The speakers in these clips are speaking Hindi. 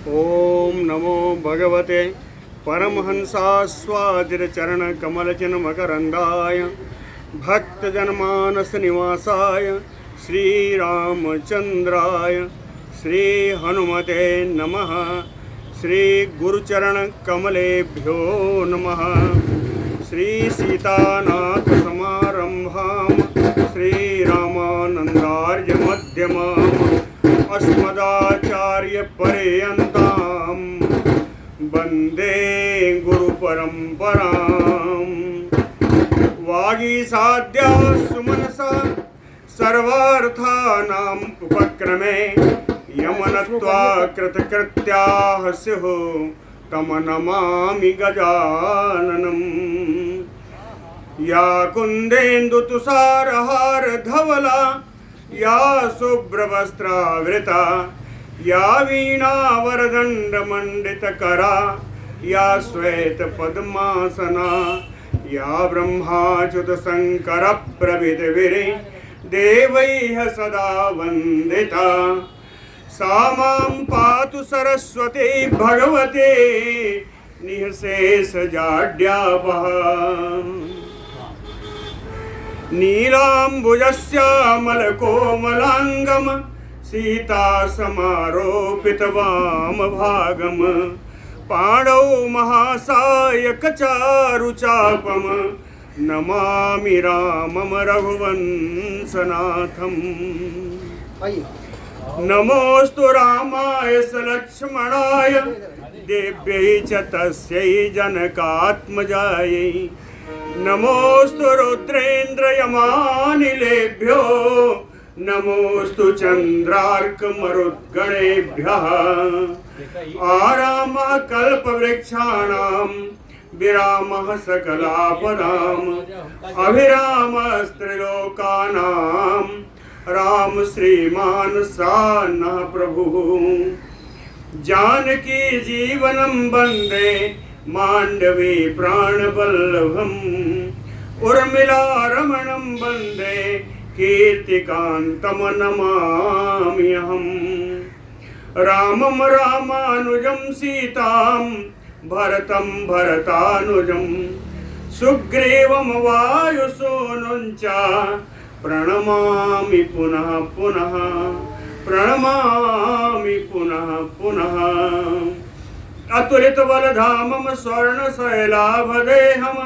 ओम नमो भगवते परमहंसास्वादिरचरणकमलचिन्मकरन्दाय भक्तजनमानसनिवासाय श्रीरामचन्द्राय श्रीहनुमते नमः। श्रीगुरुचरणकमलेभ्यो नमः। श्रीसीतानाथसमारम्भां श्रीरामानन्दार्यमध्यमाम् अस्मदाचार्यपर्यन्तां वन्दे गुरुपरम्परां। वागीसाद्या सुमनसा सर्वार्थानाम् उपक्रमे यमनत्वा कृतकृत्याः स्युः तं नमामि गजाननम्। या कुन्देन्दुतुषारहारधवला या शुभ्रवस्त्रावृता या वीणावरदण्डमण्डितकरा या श्वेतपद्मासना या ब्रह्माच्युतशङ्करप्रभृतिभिः देवैः सदा वन्दिता सा मां पातु सरस्वती भगवती निःशेषजाड्यापहा। नीलाम्बुजश्यामलकोमलाङ्गं सीतासमारोपितवामभागं पाणौ महासायकचारुचापं नमामि रामं रघुवंशनाथम्। नमोऽस्तु रामाय सलक्ष्मणाय देव्यै च तस्यै जनकात्मजायै। नमोऽस्तु रुद्रेन्द्रयमानिलेभ्यो नमोऽस्तु चन्द्रार्कमरुद्गणेभ्यः। आरामः कल्पवृक्षाणां विरामः सकलापदाम् अभिरामस्त्रिलोकानां राम श्रीमान् सान्नः प्रभुः। जानकी जीवनं वन्दे मांडवी प्राणवल्लभम् उर्मिलारमणं वन्दे कीर्तिकान्तं नमाम्यहम्। रामं रामानुजं सीतां भरतं भरतानुजं सुग्रीवं वायुसूनुं च प्रणमामि पुनः पुनः प्रणमामि पुनः पुनः। अतुलित बलधामं स्वर्णशैलाभदेहं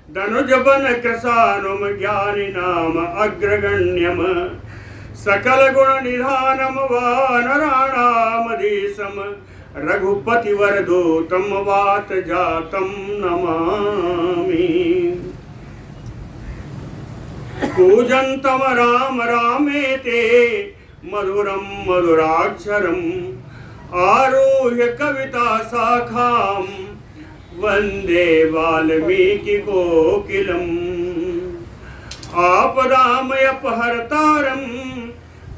धनुजबन कृशानुम ज्ञानिनाम अग्रगण्यं सकलगुणनिधानं वानराणामधीशं रघुपतिवरदूतं वातजातं नमामि। कूजन्तं राम रामेति मधुरं मधुराक्षरम् आरुह्य कविता शाखां वन्दे वाल्मीकिकोकिलम्। आपदामयपहर्तारं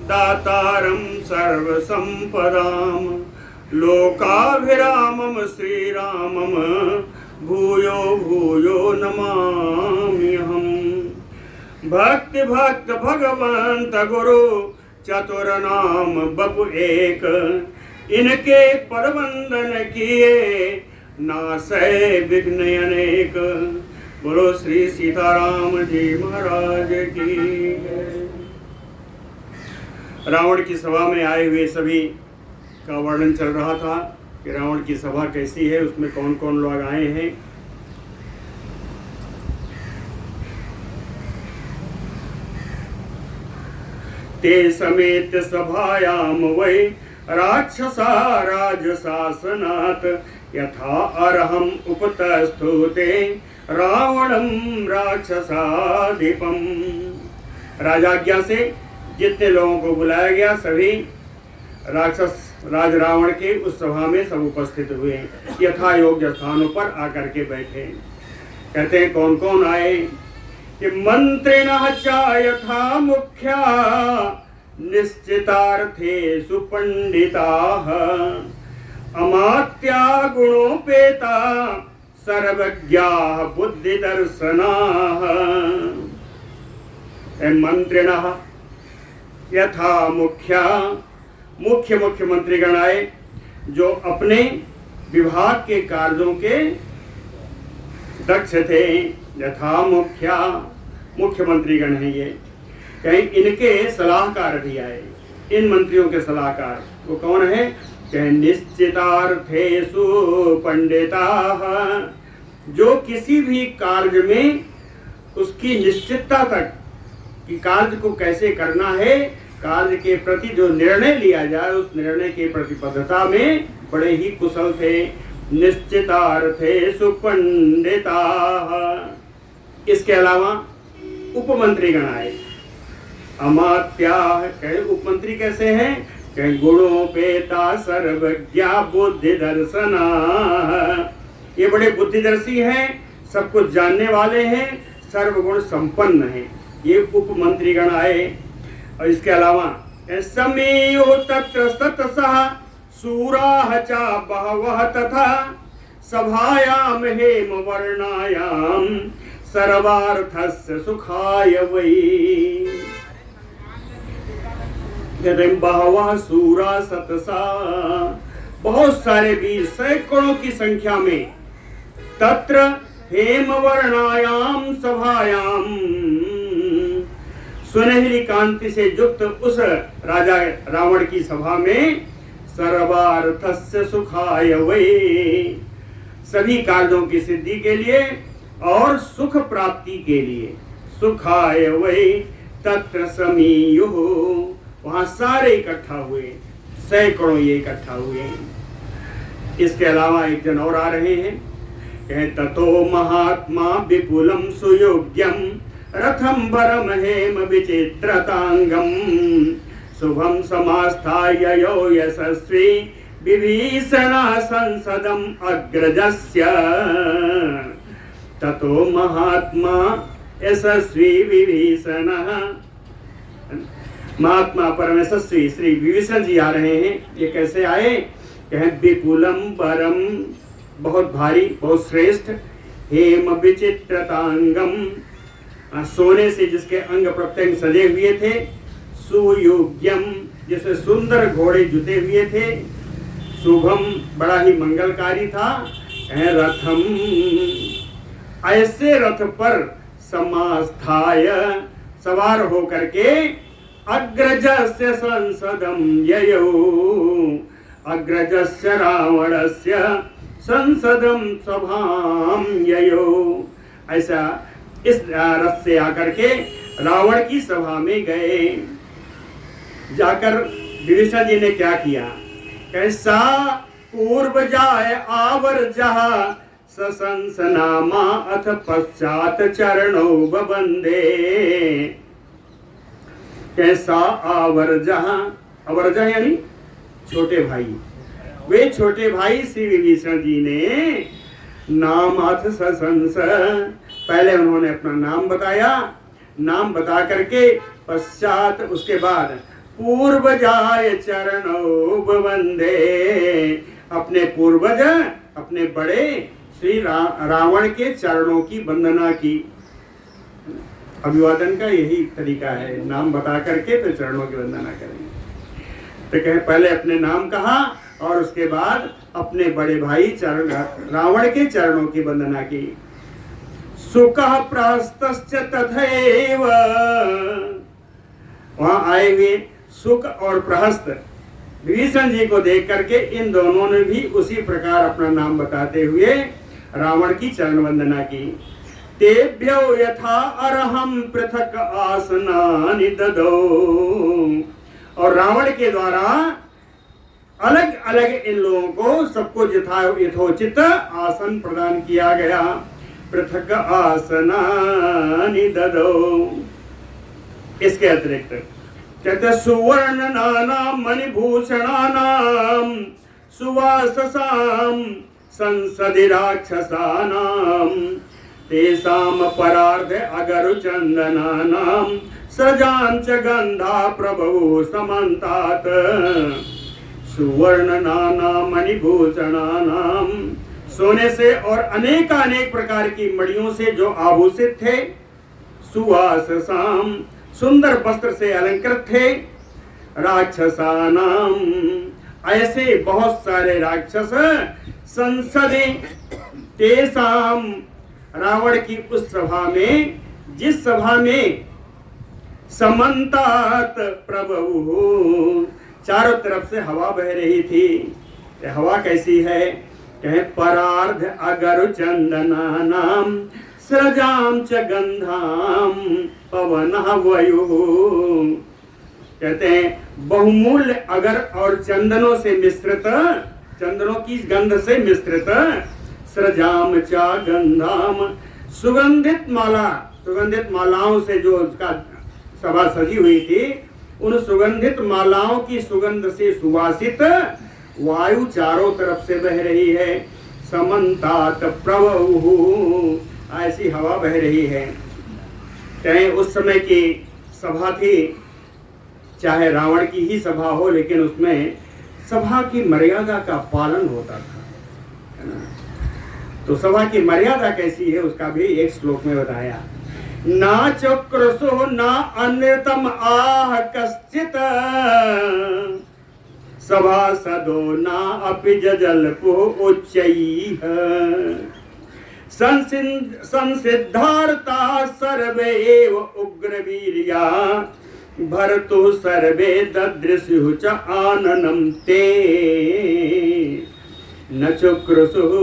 दातारं सर्वसम्पदां लोकाभिरामं श्रीरामं भूयो भूयो नमाम्यहम्। भक्ति भक्त भगवंत गुरु चतुरनाम बपु एक इनके पदवंदन किए नासै विघ्न अनेक। बोलो श्री सीताराम जी महाराज की। रावण की सभा में आए हुए सभी का वर्णन चल रहा था कि रावण की सभा कैसी है, उसमें कौन कौन लोग आए हैं। ते समेत सभायाम वै राक्षसा राजशासनात् यथा अर्हम् उपतस्थुते रावणं राक्षसाधिपम्। राजाज्ञा से जितने लोगों को बुलाया गया सभी राक्षस राज रावण के उस सभा में सब उपस्थित हुए, यथा योग्य स्थानों पर आकर के बैठे। कहते हैं कौन कौन आए कि मंत्रिणः च यथा मुख्या निश्चितार्थेषु पंडिताः अमात्या गुणोपेता सर्वज्ञाः बुद्धिदर्शनाः। मंत्रिणः यथा मुख्या मुख्यमंत्रीगण आए जो अपने विभाग के कार्यों के दक्ष थे, यथा मुख्यमंत्रीगण हैं ये, कहीं इनके सलाहकार भी आए। इन मंत्रियों के सलाहकार वो कौन है? कहीं निश्चितार्थेषु पंडिताः, जो किसी भी कार्य में उसकी निश्चितता तक कि कार्य को कैसे करना है, कार्य के प्रति जो निर्णय लिया जाए उस निर्णय की प्रतिबद्धता में बड़े ही कुशल थे। निश्चितार्थेषु पंडिताः। इसके अलावा उपमंत्रीगण आए। अमात्याः, कहे उपमंत्री कैसे हैं? कहे गुणोपेता सर्वज्ञा बुद्धि दर्शना, ये बड़े बुद्धिदर्शी हैं, सब कुछ जानने वाले हैं, सर्वगुण संपन्न हैं, ये उपमंत्रीगण आए। और इसके अलावा समेयो तत्र सतसः सूराः च बहवः तथा सभायाम हेम वर्णायाम सर्वार्थस्य सुखाय वै। बहवः सूरा सतसा, बहुत सारे वीर सैकड़ों की संख्या में, तत्र हेम वर्णायाम सभायाम, सुनहरी कांति से युक्त उस राजा रावण की सभा में, सर्वार्थस्य सुखाय वै, सभी कार्यों की सिद्धि के लिए और सुख प्राप्ति के लिए, सुखाय वै तत्र समीयुः, वहां सारे इकट्ठा हुए, सैकड़ों ये इकट्ठा हुए। इसके अलावा एक जन और आ रहे हैं, कहे ततो महात्मा विपुलम सुयोग्यम रथम भरम हेम विचित्रतांगम शुभम समास्थाय यो यशस्वी विभीषण संसदम अग्रजस्य। ततो महात्मा यशस्वी विभीषण, महात्मा परम यशस्वी श्री विभीषण जी आ रहे हैं। ये कैसे आए? कहें विपुलम परम, बहुत भारी, बहुत श्रेष्ठ, हेम विचित्रतांगम, सोने से जिसके अंग प्रत्यंग सजे हुए थे, सुयोग्यम, जिससे सुंदर घोड़े जुते हुए थे, शुभम, बड़ा ही मंगलकारी था, रथम, ऐसे रथ पर समास्थाय, सवार होकर के, अग्रजस्य संसदम ययौ, अग्रजस्य रावणस्य संसदम सभाम ययौ, ऐसा इस रथ से आकर के रावण की सभा में गए। जाकर विभीषण जी ने क्या किया? कैसा पूर्व जाय आवर जहा ससंस नामा अथ पश्चात चरणों बंदे। कैसा आवर्जह, आवर्जह यानी छोटे भाई, वे छोटे भाई श्री विभीषण जी ने नाम अथ ससंस, पहले उन्होंने अपना नाम बताया, नाम बता करके पश्चात उसके बाद पूर्व जाय चरणों वंदे, अपने पूर्वज, अपने बड़े श्री रावण के चरणों की वंदना की। अभिवादन का यही तरीका है, नाम बता करके फिर चरणों की वंदना करेंगे। तो कहे पहले अपने नाम कहा और उसके बाद अपने बड़े भाई चरण रावण के चरणों की वंदना की। सुकः प्रहस्तश्च तथैव, वहां आए हुए सुक और प्रहस्त विभीषण जी को देख करके इन दोनों ने भी उसी प्रकार अपना नाम बताते हुए रावण की चरण वंदना की। तेभ्यो यथा अरहम पृथक आसनानि ददौ, और रावण के द्वारा अलग अलग इन लोगों को सबको यथोचित आसन प्रदान किया गया। पृथक आसनानि ददौ। इसके अतिरिक्त कहते सुवर्ण नानाम मणिभूषणानाम सुवाससाम संसदि राक्षसानाम तेषाम परार्ध अगरु चंदनानाम सजांच गंधा प्रभु समन्तात। सुवर्ण नानाम मणिभूषणानाम, सोने से और अनेकानेक प्रकार की मणियों से जो आभूषित थे। सुवाससाम, सुंदर वस्त्र से अलंकृत थे। राक्षसानाम, ऐसे बहुत सारे राक्षस संसदे तेसाम, रावण की उस सभा में, जिस सभा में समन्तात प्रभु, चारों तरफ से हवा बह रही थी। हवा कैसी है? कहे परार्ध अगर चंदना नाम सृजाम च गंधाम पवन वयु, कहते हैं बहुमूल्य अगर और चंदनों से मिश्रित, चंदनों की गंध से मिश्रित, सृजाम चा गंधाम, सुगंधित माला, सुगंधित मालाओं से जो उसका सभा सजी हुई थी, उन सुगंधित मालाओं की सुगंध से सुवासित वायु चारों तरफ से बह रही है। समन्तात प्रभु, ऐसी हवा बह रही है। कहें उस समय की सभा थी, चाहे रावण की ही सभा हो, लेकिन उसमें सभा की मर्यादा का पालन होता था, है ना? तो सभा की मर्यादा कैसी है उसका भी एक श्लोक में बताया। ना चक्रसो ना अन्यतम आह कश्चित, सभासदो ना अपि जजल्पो उच्चैः, संसिद्धार्ता सर्वे एव उग्रवीर्या, भरतु सर्वे ददृशुः च आननं ते न चक्रसुः।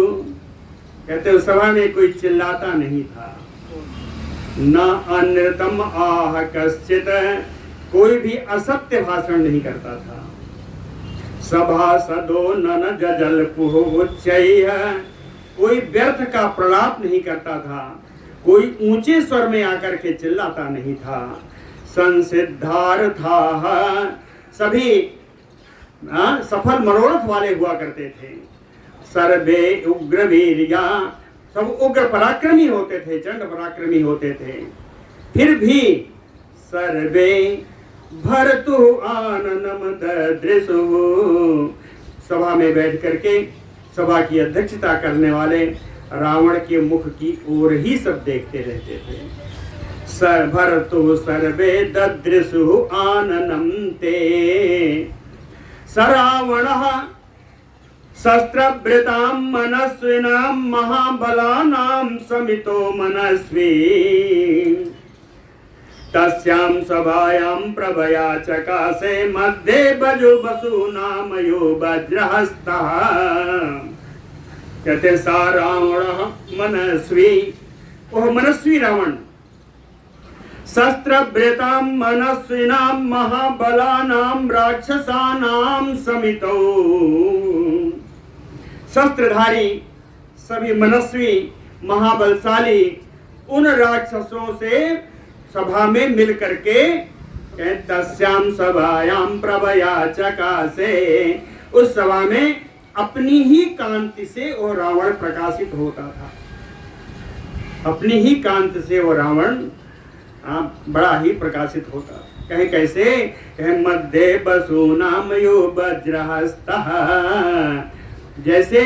कहते सभा में कोई चिल्लाता नहीं था, न अनृतम आह कश्चित, कोई भी असत्य भाषण नहीं करता था। सभासदो न जजल्पुः उच्चैः, कोई व्यर्थ का प्रलाप नहीं करता था, कोई ऊंचे स्वर में आकर के चिल्लाता नहीं था। संसिद्धार्थाः, सभी सफल मनोरथ वाले हुआ करते थे। सर्वे उग्रवीर्या, सब उग्र पराक्रमी होते थे, चंड पराक्रमी होते थे। फिर भी सर्वे भरतु आननम ददृशुः, सभा में बैठ करके सभा की अध्यक्षता करने वाले रावण के मुख की ओर ही सब देखते रहते थे। भरतु सर्वे ददृशुः आननं ते, सरावणः शस्त्रभृतां मनस्विनां महाबलानां समितो मनस्वी, तस्यां सभायां प्रभया चकासे मध्ये बजु वसूनामयो वज्रहस्तः। कहते सा रावणः मनस्वी, ओह मनस्वी रावण, शस्त्रभृतां मनस्विनां महाबलानां राक्षसानां समितो, शस्त्रधारी सभी मनस्वी महाबलशाली उन राक्षसों से सभा में मिल करके, तस्यां सभायां प्रभया चकासे, उस सभा में अपनी ही कांति से वो रावण प्रकाशित होता था। अपनी ही कांति से वो रावण बड़ा ही प्रकाशित होता। कहे कैसे? कहे मध्य वसूनामयो वज्रहस्तः, जैसे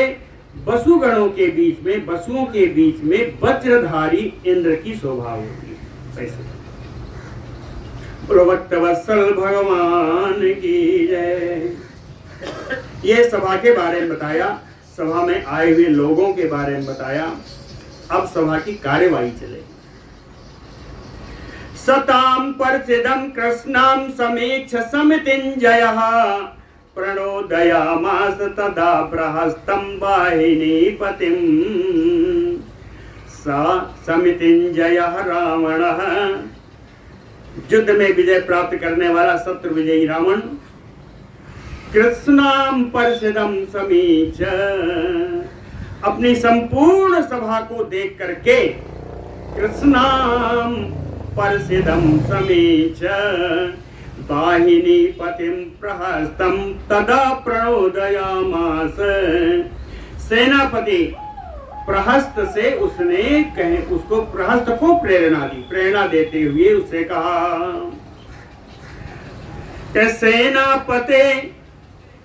वसुगणों के बीच में, वसुओं के बीच में वज्रधारी इंद्र की शोभा होती है। ऐसे वत्सल भगवान की जय। ये सभा के बारे में बताया, सभा में आए हुए लोगों के बारे में बताया। अब सभा की कार्यवाही चले। सताम परसिदं कृष्णां समीक्ष समितिञ्जयः, प्रणोदयामास तदा प्रहस्तं वाहिनीपतिं, सा समितिञ्जयः रावणः, युद्ध में विजय प्राप्त करने वाला शत्रु विजयी रावण, कृष्णां परसिदं समीक्ष, अपनी संपूर्ण सभा को देख करके, कृष्णां परसिदं समीक्ष वाहिनीपतिं प्रहस्तं तदा प्रणोदयामास, सेनापति प्रहस्त से उसने कहे, उसको प्रहस्त को प्रेरणा दी। प्रेरणा देते हुए उससे कहा कि सेनापते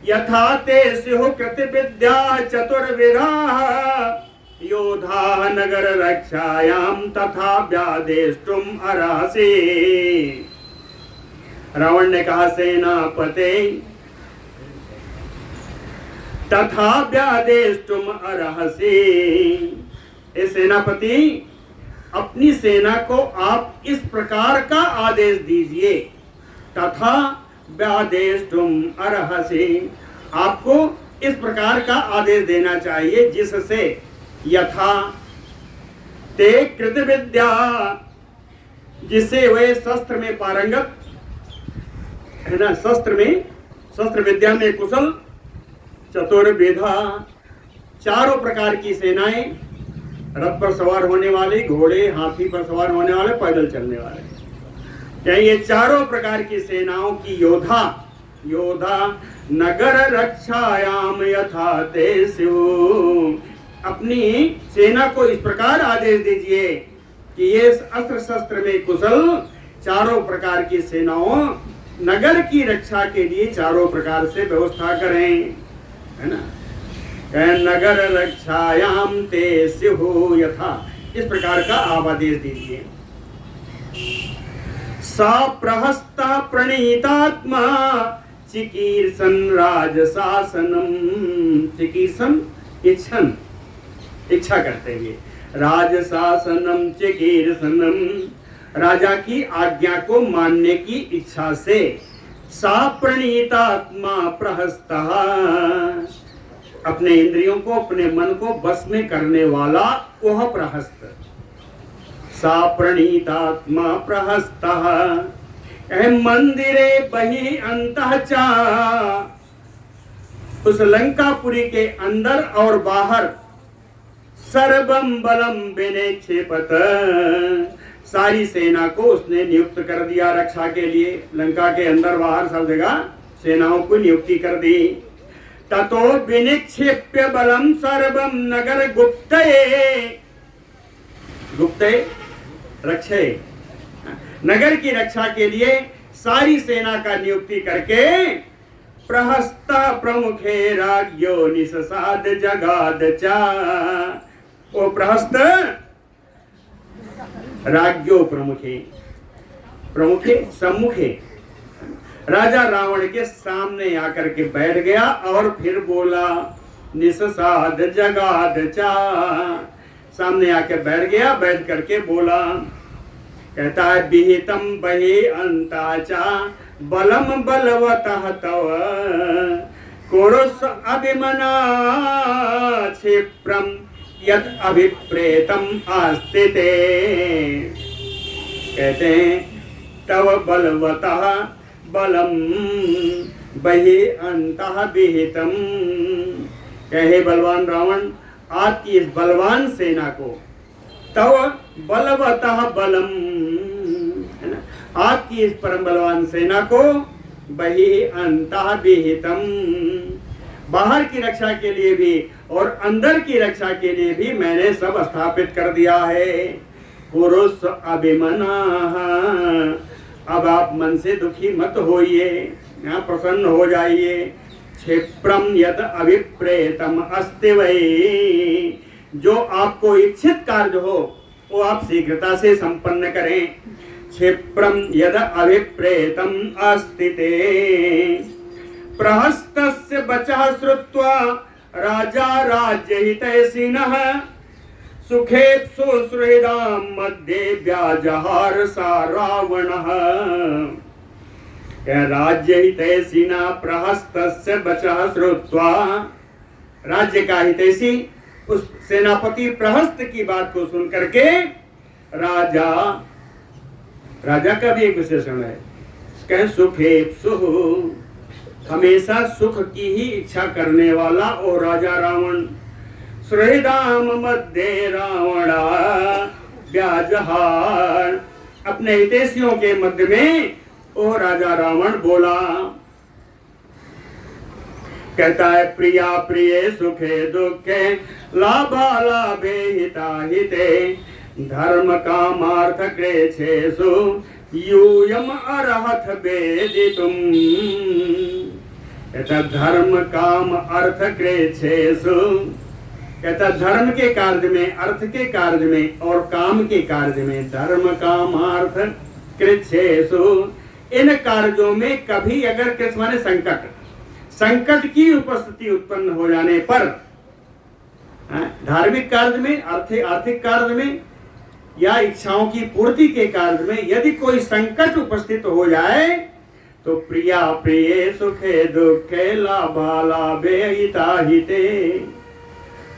यथा ते स्युः कृतविद्या चतुर्विधाः, योधा नगर रक्षायां तथा व्यादेष्टुम अरासे। रावण ने कहा सेनापते, तथा व्यादेष्टुम अर्हसि। ए सेनापति, अपनी सेना को आप इस प्रकार का आदेश दीजिए। तथा व्यादेष्टुम अर्हसि, आपको इस प्रकार का आदेश देना चाहिए जिससे यथा ते कृत विद्या, जिससे वे शस्त्र में पारंगत है ना, शस्त्र विद्या में कुशल, चतुर्विधा, चारों प्रकार की सेनाएं, रथ पर सवार होने वाले, घोड़े, हाथी पर सवार होने वाले, पैदल चलने वाले, क्या ये चारों प्रकार की सेनाओं की योद्धा नगर रक्षायाम यथा ते स्युः। अपनी सेना को इस प्रकार आदेश दीजिए कि ये अस्त्र शस्त्र में कुशल चारों प्रकार की सेनाओं नगर की रक्षा के लिए चारों प्रकार से व्यवस्था करें, है ना। नगर रक्षायाम ते स्युः यथा, इस प्रकार का आप आदेश दीजिए। सा प्रहस्ता प्रणीतात्मा चिकीर्षन् राजशासनम। चिकीर्षन् इच्छा करते हुए, राजशासनम चिकीर्षनम, राजा की आज्ञा को मानने की इच्छा से। सा प्रणीतात्मा प्रहस्तः, अपने इंद्रियों को, अपने मन को बस में करने वाला वह प्रहस्त। सा प्रणीतात्मा प्रहस्तः मंदिरे बहि अंतः चा, उस लंकापुरी के अंदर और बाहर सर्वम बलम विनिक्षेपत, सारी सेना को उसने नियुक्त कर दिया रक्षा के लिए। लंका के अंदर बाहर सब जगह सेनाओं को नियुक्ति कर दी। ततो विनिक्षेप्य बलम सर्वम नगर गुप्ते रक्षे, नगर की रक्षा के लिए सारी सेना का नियुक्ति करके प्रहस्त प्रमुखे राज्यो निससाद जगाद चा, वो प्रहस्त राज्यो प्रमुखे सम्मुखे राजा रावण के सामने आकर के बैठ गया और फिर बोला निससाद जगाद चा, सामने आकर बैठ गया, बैठ करके बोला, कहता है विहितम बहि अंताचा बलम बलवतः तव कुरुस अभिमना क्षिप्रम यद अभिप्रेतम आस्तिते। कहते हैं तव बलवतः बलम बहि अंतः विहितम, कहे बलवान रावण, आपकी इस बलवान सेना को, तव बलवतः बलम, है ना, आपकी इस परम बलवान सेना को बहि अंतः विहितम, बाहर की रक्षा के लिए भी और अंदर की रक्षा के लिए भी मैंने सब स्थापित कर दिया है। पुरुष अभिमना, अब आप मन से दुखी मत होइए, यहाँ प्रसन्न हो जाइए। क्षिप्रम यद अभिप्रेतम अस्ति वै, जो आपको इच्छित कार्य हो वो आप शीघ्रता से संपन्न करें। क्षिप्रम यद अभिप्रेतम अस्ति ते प्रहस्तस्य वचः श्रुत्वा राजा राज्यहितैषिणः सुखेप्सु सुहृदां मध्ये व्याजहार सा रावणः। राज्यहितैषिणः प्रहस्तस्य वचः श्रुत्वा, राज्य का हितैषी उस सेनापति प्रहस्त की बात को सुन करके राजा का भी एक विशेषण है, सुखेप्सु, हमेशा सुख की ही इच्छा करने वाला और राजा रावण। सुहृदाम मध्ये रावणा व्याजहार, अपने हितैषियों के मध्य में वो राजा रावण बोला, कहता है प्रिया प्रिय सुखे दुखे लाभा लाभे हिता हिते धर्म कामार्थ क्लेशेषु यूयम अर्हथ वेदितुम। कहता धर्म काम अर्थ क्लेशेषु, कहता धर्म के कार्य में, अर्थ के कार्य में और काम के कार्य में, धर्म काम अर्थ क्लेशेषु, इन कार्यों में कभी अगर किस माने संकट, संकट की उपस्थिति उत्पन्न हो जाने पर धार्मिक कार्य में, आर्थिक कार्य में या इच्छाओं की पूर्ति के कार्य में यदि कोई संकट उपस्थित हो जाए तो प्रिया प्रिय सुखे दुखे लाभा लाभे हिता हिते,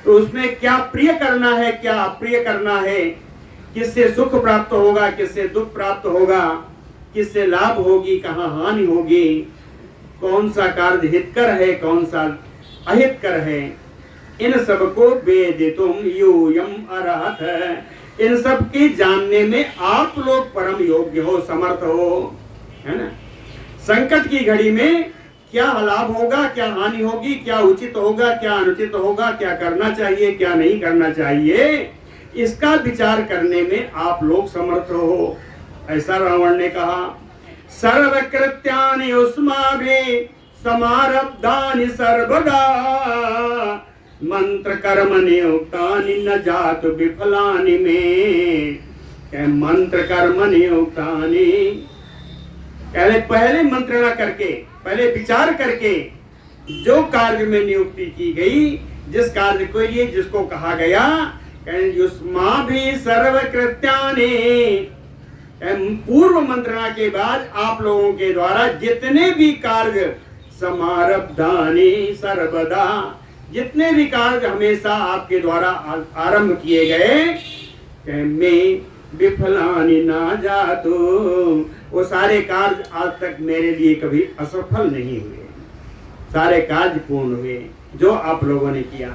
तो उसमें क्या प्रिय करना है, क्या अप्रिय करना है, किससे सुख प्राप्त होगा, किससे दुख प्राप्त होगा, किससे लाभ होगी, कहाँ हानि होगी, कौन सा कार्य हितकर है, कौन सा अहितकर है, इन सबको वेदितुम यूयम अर्हत, इन सब के जानने में आप लोग परम योग्य हो, समर्थ हो, है ना। संकट की घड़ी में क्या लाभ होगा, क्या हानि होगी, क्या उचित होगा, क्या अनुचित होगा, क्या करना चाहिए, क्या नहीं करना चाहिए, इसका विचार करने में आप लोग समर्थ हो। ऐसा रावण ने कहा। सर्वकृत्यानि युष्माभिः समारब्धानि सर्वदा मंत्र कर्म नियुक्तानि न जातु विफलानि में। मंत्र कर्म नियुक्तानि, पहले मंत्रणा करके, पहले विचार करके जो कार्य में नियुक्ति की गई, जिस कार्य को लिए जिसको कहा गया, युष्माभिः सर्वकृत्यानि, पूर्व मंत्रणा के बाद आप लोगों के द्वारा जितने भी कार्य समारब्धानि सर्वदा, जितने भी कार्य हमेशा आपके द्वारा आरंभ किए गए, मैं विफलानि ना जातु, वो सारे कार्य आज तक मेरे लिए कभी असफल नहीं हुए, सारे कार्य पूर्ण हुए जो आप लोगों ने किया।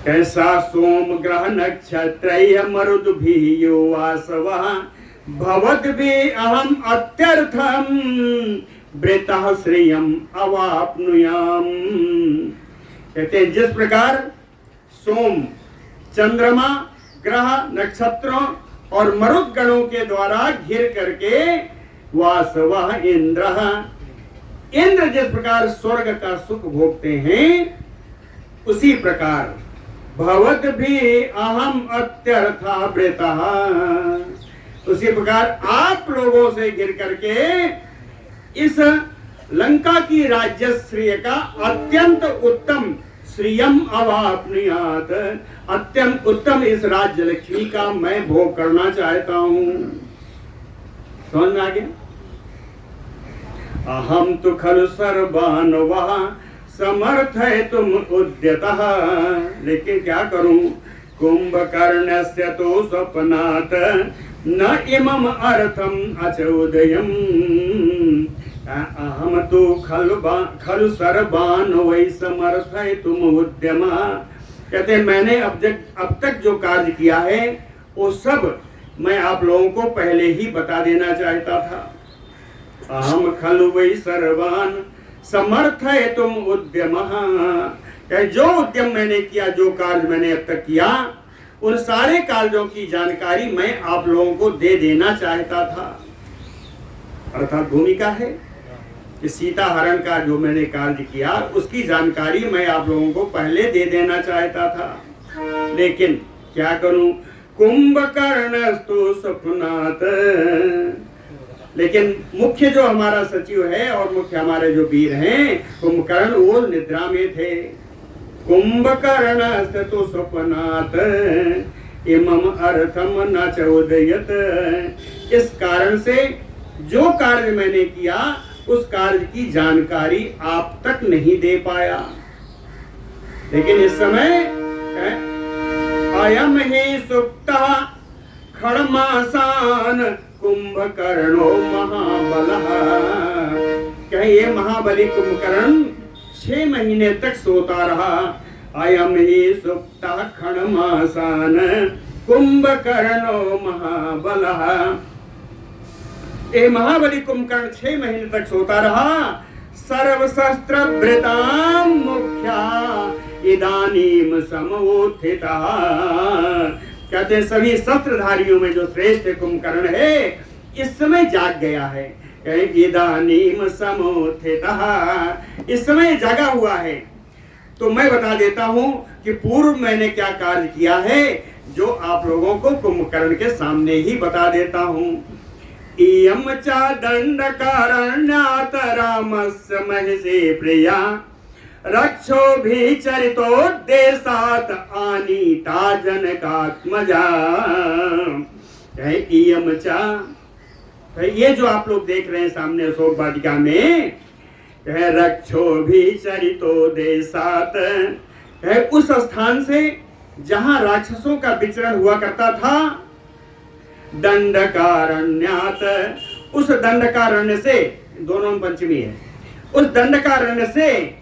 कैसा सोम ग्रह नक्षत्र मरुद्भिः यो वासवः भवद्भिः अहम अत्यर्थम वृतः श्रियम अवाप्नुयाम। कहते हैं जिस प्रकार सोम, चंद्रमा, ग्रह, नक्षत्रों और मरुत गणों के द्वारा घिर करके वासवः इंद्र, इंद्र जिस प्रकार स्वर्ग का सुख भोगते हैं, उसी प्रकार भवद्भिः अहम अत्यर्था वृतः, उसी प्रकार आप लोगों से घिर करके इस लंका की राज्यश्रेय का अत्यंत उत्तम श्रियम अवाप्नुयात, अत्यंत उत्तम इस राज्य लक्ष्मी का मैं भोग करना चाहता हूं। समझ में आ गया। अहम तो खलु सर्वान्वः समर्थयितुम उद्यतः, लेकिन क्या करूं, कुंभकर्णस्य तो स्वप्नात् न इमम अर्थम अचोदयम। अहम तो खलु सर्वान् वै समर्थयितुम उद्यमः, कहते मैंने अब तक जो कार्य किया है वो सब मैं आप लोगों को पहले ही बता देना चाहता था। अहम खलु वै सर्वान् समर्थयितुम उद्यमः, जो उद्यम मैंने किया, जो कार्य मैंने अब तक किया, उन सारे कार्यों की जानकारी मैं आप लोगों को दे देना चाहता था। अर्थात भूमिका है कि सीता हरण का जो मैंने कार्य किया उसकी जानकारी मैं आप लोगों को पहले दे देना चाहता था, लेकिन क्या करूं, कुंभकर्णस्तु स्वप्नात्, लेकिन मुख्य जो हमारा सचिव है और मुख्य हमारे जो वीर हैं कुंभकर्ण, वो निद्रा में थे। कुंभकर्णस्तु स्वप्नात् इमम अर्थम न चोदयत, इस कारण से जो कार्य मैंने किया उस कार्य की जानकारी आप तक नहीं दे पाया। लेकिन इस समय अयम ही सुप्तः खड्मासान कुंभकर्णो महाबलः, कहे ये महाबली कुंभकर्ण 6 महीने तक सोता रहा। अयम ही सुप्तः खड्मासान कुंभकर्णो महाबलः, ये महाबली कुंभकर्ण 6 महीने तक सोता रहा। सर्वशस्त्र भृताम मुख्या इदानीम समोत्थितः, कहते हैं सभी शस्त्रधारियों में जो श्रेष्ठ कुंभकर्ण है इस समय जाग गया है। इदानीम समोत्थितः, इस समय जागा हुआ है। तो मैं बता देता हूं कि पूर्व मैंने क्या कार्य किया है, जो आप लोगों को कुंभकर्ण के सामने ही बता देता हूं। इयं च दण्डकारण्यात् रामस्य महसे प्रिया रक्षोभिचरितोद्देशात् आनीता जनकात्मजा। इयं च, ये जो आप लोग देख रहे हैं सामने अशोक वाटिका में, रक्षोभिचरितोद्देशात् है उस स्थान से जहां राक्षसों का विचरण हुआ करता था। दंडकारण्यात, उस दंडकारण्य से, दोनों पंचमी है, उस दंडकारण्य से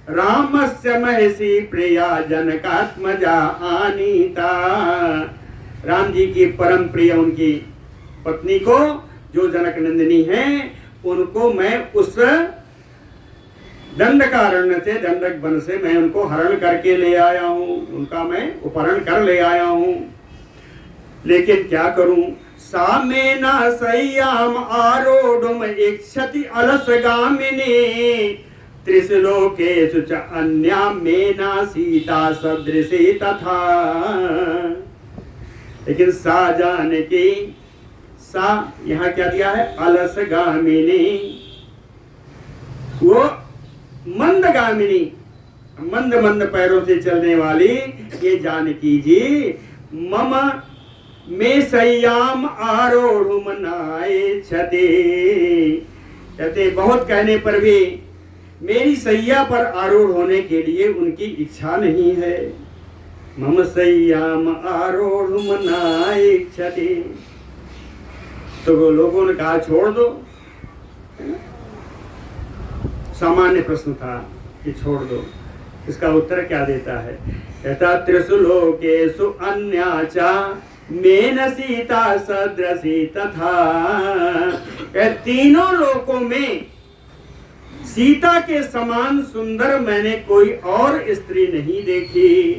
रामस्य महसी प्रिया जनकात्मजा आनीता, राम जी की परम प्रिय उनकी पत्नी को जो जनक नंदिनी है, उनको मैं उस दंडकारण्य से, दंडक वन से मैं उनको हरण करके ले आया हूं, उनका मैं उपहरण कर ले आया हूं। लेकिन क्या करूं? सामेना सय्याम आरोढ़ुम इच्छति अलसगामिनी त्रिशलोकेषु च अन्या मेना सीता सदृशी तथा। लेकिन सा जानकी, सा यहाँ क्या दिया है? अलसगामिनी, वो मंदगामिनी, मंद मंद पैरों से चलने वाली ये जानकी जी, मम में सय्याम आरोढ़ुम नाइच्छति, कहते बहुत कहने पर भी मेरी सैया पर आरूढ़ होने के लिए उनकी इच्छा नहीं है। मम सय्याम आरोढ़ुम नाइच्छति, तो वो लोगों ने कहा छोड़ दो, सामान्य प्रश्न था कि छोड़ दो। इसका उत्तर क्या देता है? कहता त्रिशुलोकेषु अन्या च मेन सीता सदृशी तथा, तीनों लोकों में सीता के समान सुंदर मैंने कोई और स्त्री नहीं देखी।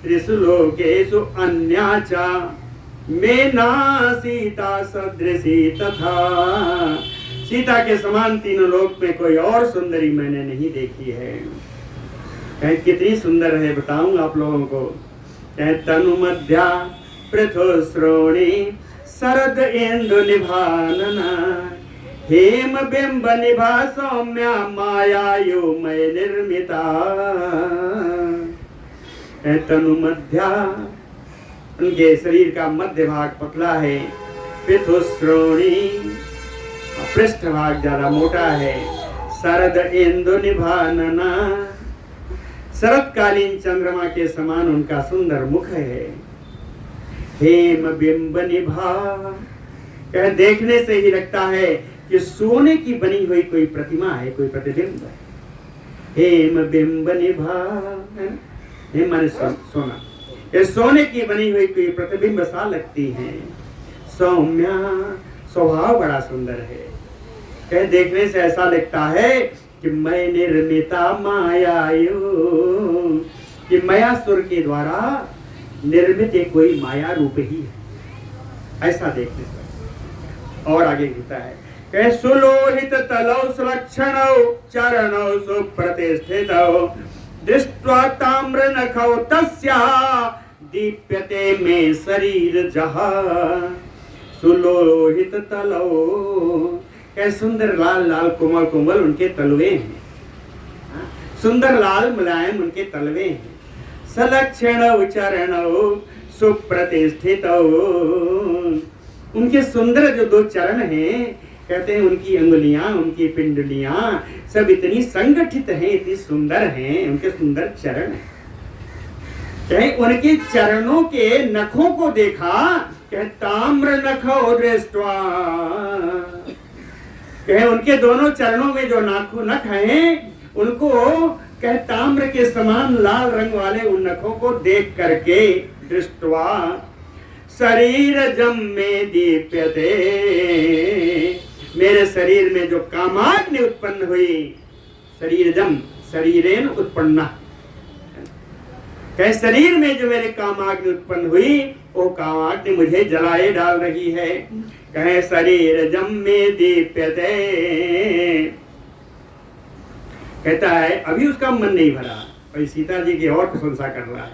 त्रिशुलोकेषु अन्या च मेना सीता सदृशी तथा, सीता के समान तीनों लोक में कोई और सुंदरी मैंने नहीं देखी है। कितनी सुंदर है बताऊं आप लोगों को। तनु मध्या पृथु श्रोणी शरद इंदु निभानना, हेम बिंब निभा सौम्या मायायु मय निर्मिता। तनु मध्या, उनके शरीर का मध्य भाग पतला है। पृथु श्रोणी, पृष्ठ भाग ज्यादा मोटा है। शरद इंदु निभानना, शरतकालीन चंद्रमा के समान उनका सुंदर मुख है। हेम बिंब निभा, कह देखने से ही लगता है कि सोने की बनी हुई कोई प्रतिमा है, कोई प्रतिबिंब है। हेम बिंब निभा, हेम माने सोना, ये सोने की बनी हुई कोई प्रतिबिंब सा लगती है। सौम्या, स्वभाव बड़ा सुंदर है। कह देखने से ऐसा लगता है कि मैं निर्मिता मायायु, कि मायासुर के द्वारा निर्मित एक कोई माया रूप ही है, ऐसा देखने से। और आगे कहता है कह सुलोहित तलौ सुलक्षणौ चरणौ सुप्रतिष्ठितौ दृष्ट्वा ताम्र नखौ तस्या दीप्यते में शरीर जहा। सुलोहित तलौ, कह सुंदर लाल लाल कोमल कोमल उनके तलवे हैं, सुंदर लाल मुलायम उनके तलवे हैं। सलक्षणौ चरणौ सुप्रतिष्ठितौ, उनके सुंदर जो दो चरण हैं, कहते हैं उनकी अंगुलियां, उनकी पिंडलियां सब इतनी संगठित हैं, इतनी सुंदर हैं, उनके सुंदर चरण हैं। कहे उनके चरणों के नखों को देखा, कहे ताम्र नखो दृष्ट्वा, कहे उनके दोनों चरणों में जो नख हैं, उनको कहे ताम्र के समान लाल रंग वाले उन नखों को देख करके, दृष्ट्वा शरीर जम में दीप्यते, मेरे शरीर में जो कामाग्नि उत्पन्न हुई, शरीर जम शरीरेन उत्पन्ना, कहे शरीर में जो मेरे कामाग्नि उत्पन्न हुई, वो कामाग्नि मुझे जलाए डाल रही है। कहे शरीर जम में दीप्यते, कहता है अभी उसका मन नहीं भरा, और सीता जी की और प्रशंसा कर रहा है।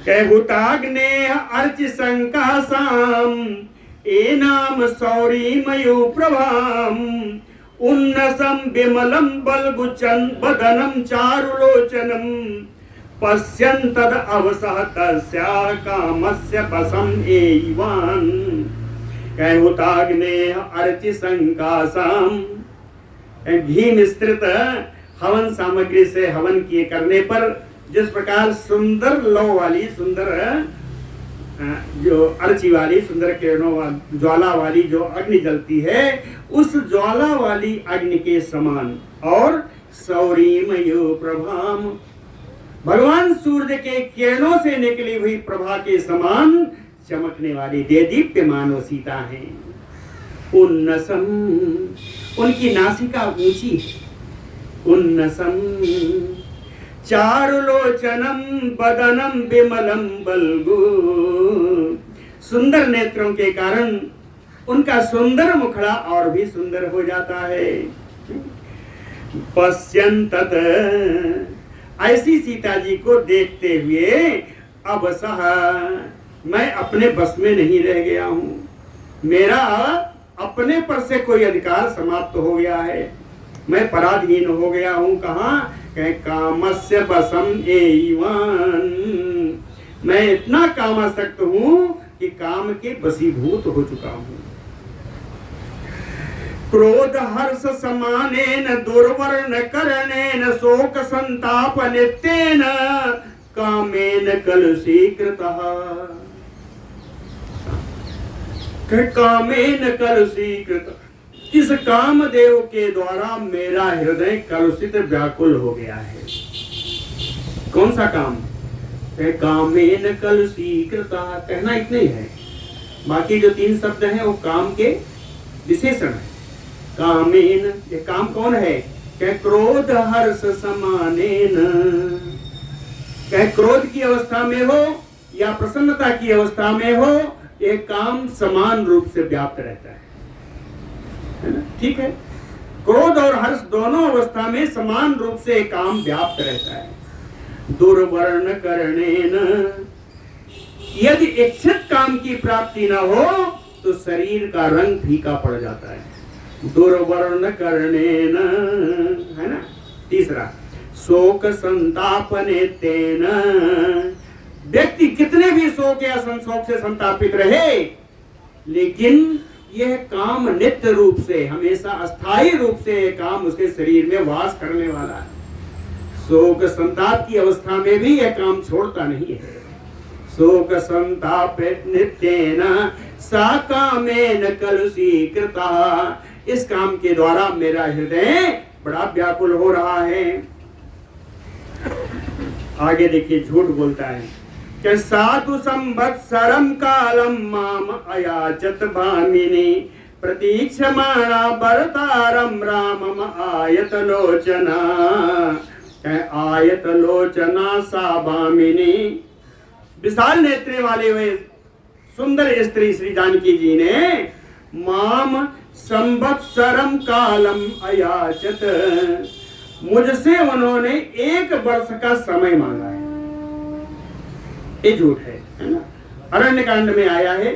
कहे हुताग्ने अर्च संकासाम एनाम सौरी मयू प्रभाम उन्नसम विमलम बलगुचन बदनम चारुलोचनम पश्यन्तद अवसह तस्या कामस्य पसम एवान कैहुताग्नेय अर्चि संकासाम। घी मिश्रित हवन सामग्री से हवन किए करने पर जिस प्रकार सुंदर लौ वाली, सुंदर जो अर्ची वाली, सुंदर किरणों ज्वाला वाली जो अग्नि जलती है, उस ज्वाला वाली अग्नि के समान और सौरीमयो प्रभाम, भगवान सूर्य के किरणों से निकली हुई प्रभा के समान चमकने वाली देदीप्यमानो सीता है। उन्नसम, उनकी नासिका ऊंची है। उन्नसम चारुलोचनम बदनम विमलम बल्गु, सुंदर नेत्रों के कारण उनका सुंदर मुखड़ा और भी सुंदर हो जाता है। पश्यन्तत, ऐसी सीता जी को देखते हुए अब सह, मैं अपने बस में नहीं रह गया हूं। मेरा अपने पर से कोई अधिकार समाप्त हो गया है। मैं पराधीन हो गया हूं। कहां? कामस्य बसम एवान, मैं इतना कामासक्त हूं कि काम के बसीभूत हो चुका हूं। क्रोध हर्ष समानेन दुर्वर्ण करणेन शोक संताप नित्येन कामेन कलुषीकृतः। कामेन कलुषीकृत, इस कामदेव के द्वारा मेरा हृदय कलुषित व्याकुल हो गया है। कौन सा काम? कामेन कलुषीकृता, कहना इतना ही है, बाकी जो 3 शब्द हैं वो काम के विशेषण है। कामेन, ये काम कौन है? क्या क्रोध हर्ष समानेन, क्या क्रोध की अवस्था में हो या प्रसन्नता की अवस्था में हो, ये काम समान रूप से व्याप्त रहता है ना? ठीक है, क्रोध और हर्ष दोनों अवस्था में समान रूप से काम व्याप्त रहता है। दुर्वर्ण करणेन, यदि इच्छित काम की प्राप्ति न हो तो शरीर का रंग फीका पड़ जाता है। दुर्वर्ण करणेन, है ना? तीसरा, शोक संताप नित्येन, व्यक्ति कितने भी शोक या संशोक से संतापित रहे, लेकिन यह काम नित्य रूप से, हमेशा अस्थायी रूप से यह काम उसके शरीर में वास करने वाला है। शोक संताप की अवस्था में भी यह काम छोड़ता नहीं है। शोक संताप नित्येन सा कामेन कलुषीकृता, इस काम के द्वारा मेरा हृदय बड़ा व्याकुल हो रहा है। आगे देखिए, झूठ बोलता है कि साधु संवत्सरम कालम माम अयाचत भामिनी प्रतीक्षमाणा भरतारम रामम आयतलोचना। आयतलोचना सा भामिनी, विशाल नेत्रे वाले हुए सुंदर स्त्री श्री जानकी जी ने माम संवत्सरम कालम अयाचत, मुझसे उन्होंने 1 वर्ष का समय मांगा है। ये झूठ है ना? अरण्यकांड में आया है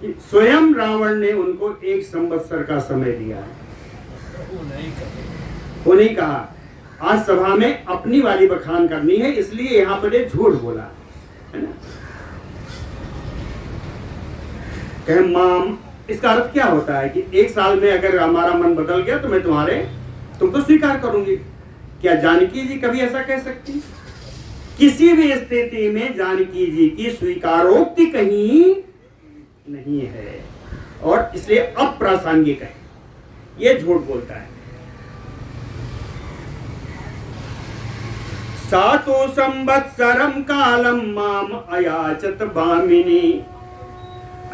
कि स्वयं रावण ने उनको 1 संवत्सर का समय दिया है। वो नहीं कहा। आज सभा में अपनी वाली बखान करनी है, इसलिए यहाँ पर झूठ बोला है ना? कहे माम, इसका अर्थ क्या होता है कि 1 साल में अगर हमारा मन बदल गया तो मैं तुमको स्वीकार करूंगी। क्या जानकी जी कभी ऐसा कह सकती? किसी भी स्थिति में जानकी जी की स्वीकारोक्ति कहीं नहीं है और इसलिए अप्रासंगिक है। ये झूठ बोलता है। सातो संवत्सरम कालम माम अयाचत भामिनी,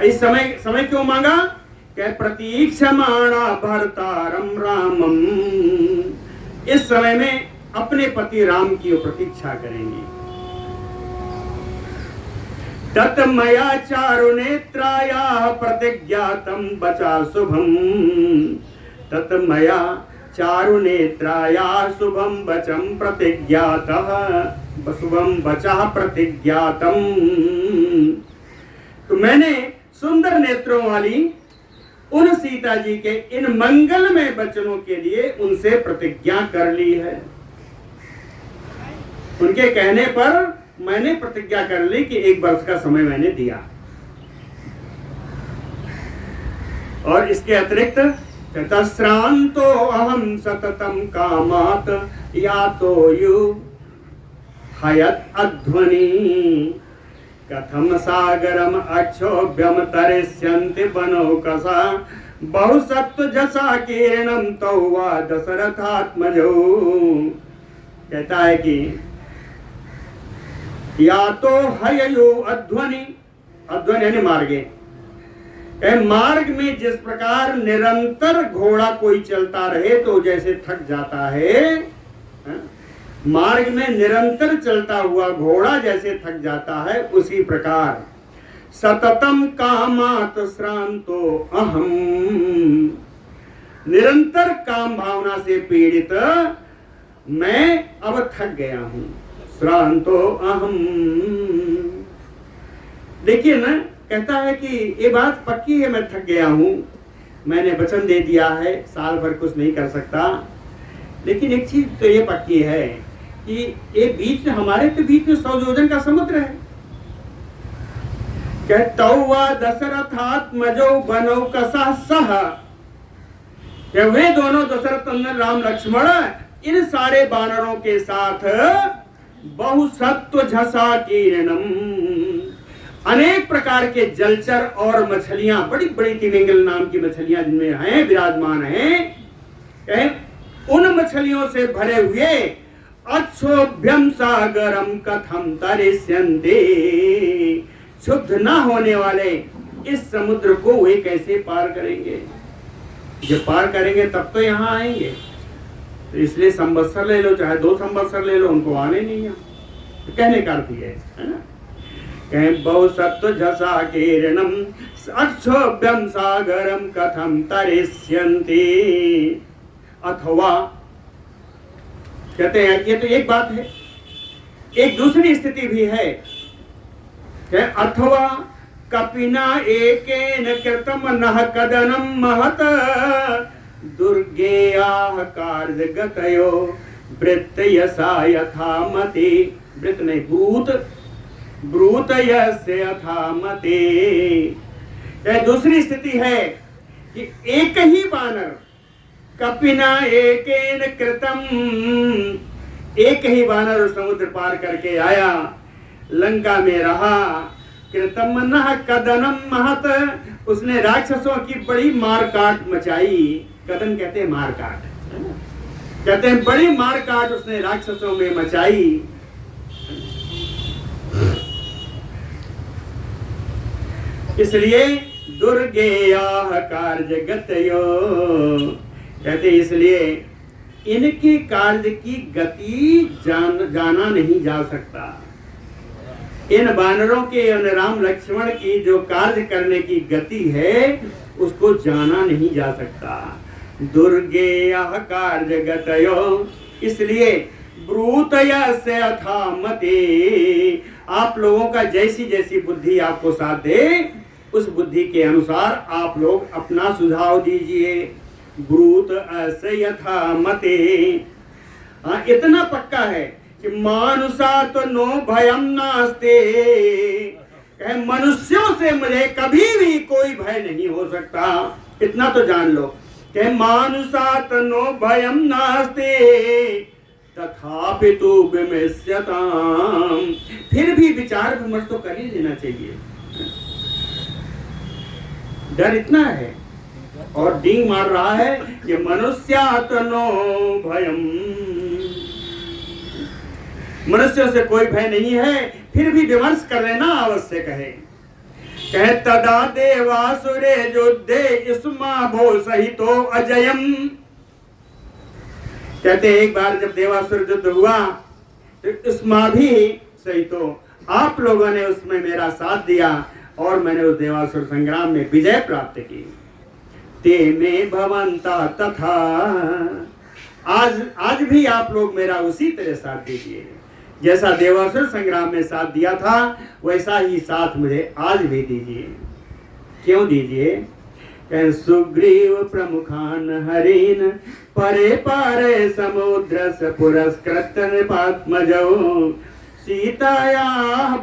इस समय क्यों मांगा? क्या प्रतीक्षमाणा भरतारम रामम, इस समय में अपने पति राम की प्रतीक्षा करेंगे। ततमया चारुनेत्राया प्रतिज्ञातम बचा शुभम, ततमया चारुनेत्राया शुभम वचम प्रतिज्ञातः, शुभम वचः प्रतिज्ञातम, तो मैंने सुंदर नेत्रों वाली उन सीता जी के इन मंगलमय वचनों के लिए उनसे प्रतिज्ञा कर ली है। उनके कहने पर मैंने प्रतिज्ञा कर ली कि 1 वर्ष का समय मैंने दिया। और इसके अतिरिक्त ततश्रांतो अहम सततम कामात या तो यु हयत अध्वनि कथम सागरम अक्षोभ्यम तरिष्यन्ति बनौकसा बहुसत्व जसा किरणम तौवा दशरथात्मजो। कहता है कि या तो हययो अध्वनि, अध्वनि यानी मार्गे, मार्ग में जिस प्रकार निरंतर घोड़ा कोई चलता रहे तो जैसे थक जाता है, मार्ग में निरंतर चलता हुआ घोड़ा जैसे थक जाता है, उसी प्रकार सततम कामात श्रांतो अहम, निरंतर काम भावना से पीड़ित मैं अब थक गया हूं। श्रांतो अहम, देखिए ना, कहता है कि ये बात पक्की है, मैं थक गया हूं, मैंने वचन दे दिया है, साल भर कुछ नहीं कर सकता, लेकिन एक चीज तो ये पक्की है कि ये बीच में हमारे तो बीच में 100 योजन का समुद्र है। कहता हुआ दशरथात्मजो बनौकसा सह, वे दोनों दशरथ नंदन राम लक्ष्मण इन सारे वानरों के साथ बहुसत्व झसा किरणम, अनेक प्रकार के जलचर और मछलियां, बड़ी बड़ी तिमिंगल नाम की मछलियां जिनमें हैं विराजमान हैं, उन मछलियों से भरे हुए अक्षोभ्यम सागरम कथम तरिष्यन्ते, शुद्ध ना होने वाले इस समुद्र को वे कैसे पार करेंगे? जब पार करेंगे तब तो यहाँ आएंगे, तो इसलिए संवत्सर ले लो, चाहे 2 संवत्सर ले लो, उनको आने नहीं है। तो कहने का अर्थ है ना, कहें बहुसत्व झसा किरणम अक्षोभ्यम सागरम कथम तरिष्यन्ते। अथवा कहते हैं ये तो एक बात है, एक दूसरी स्थिति भी है, अथवा कपिना एकेन कृतम नह कदनम महत दुर्गेयाः कार्यगतयो वृत्त यसा यथा मति, वृत्त नहीं भूत, ब्रूत यस्य यथा मति। दूसरी स्थिति है कि एक ही वानर कपिना एकेन कृतम, एक ही वानर समुद्र पार करके आया, लंका में रहा, कृतम नह कदनम महत, उसने राक्षसों की बड़ी मारकाट मचाई। कदन कहते हैं मारकाट, कहते हैं बड़ी मारकाट उसने राक्षसों में मचाई। इसलिए दुर्गेयाः कार्यगतयो, कहते इसलिए इनके कार्य की गति जाना नहीं जा सकता। इन वानरों के राम लक्ष्मण की जो कार्य करने की गति है उसको जाना नहीं जा सकता। दुर्गेयः कार्यगतयो, इसलिए ब्रूतयस्य यथा मति, आप लोगों का जैसी जैसी बुद्धि आपको साथ दे उस बुद्धि के अनुसार आप लोग अपना सुझाव दीजिए। ब्रूत अस्य यथा मते, हाँ इतना पक्का है कि मानुषा तो नो भयम नास्ते, मनुष्यों से मुझे कभी भी कोई भय नहीं हो सकता, इतना तो जान लो कि मानुषा तो नो भयम नास्ते तथापि तु विमृश्यताम्, फिर भी विचार विमर्श तो कर ही लेना चाहिए। डर इतना है और डींग मार रहा है कि मनुष्यात् नो भयम, मनुष्यों से कोई भय नहीं है, फिर भी विमर्श कर लेना आवश्यक है। कह तदा देवासुरे युद्धे इस्माभो सहितो अजयम, कहते एक बार जब देवासुर युद्ध हुआ तो इस्मा भी सहितो, आप लोगों ने उसमें मेरा साथ दिया और मैंने उस देवासुर संग्राम में विजय प्राप्त की। ते में भवंता तथा, आज भी आप लोग मेरा उसी तरह साथ दीजिए, जैसा देवासुर संग्राम में साथ दिया था वैसा ही साथ मुझे आज भी दीजिए। क्यों दीजिए? कह सुग्रीव प्रमुखान हरीन परे पारे समुद्र से पुरस्कृत नृपात्मजौ सीताया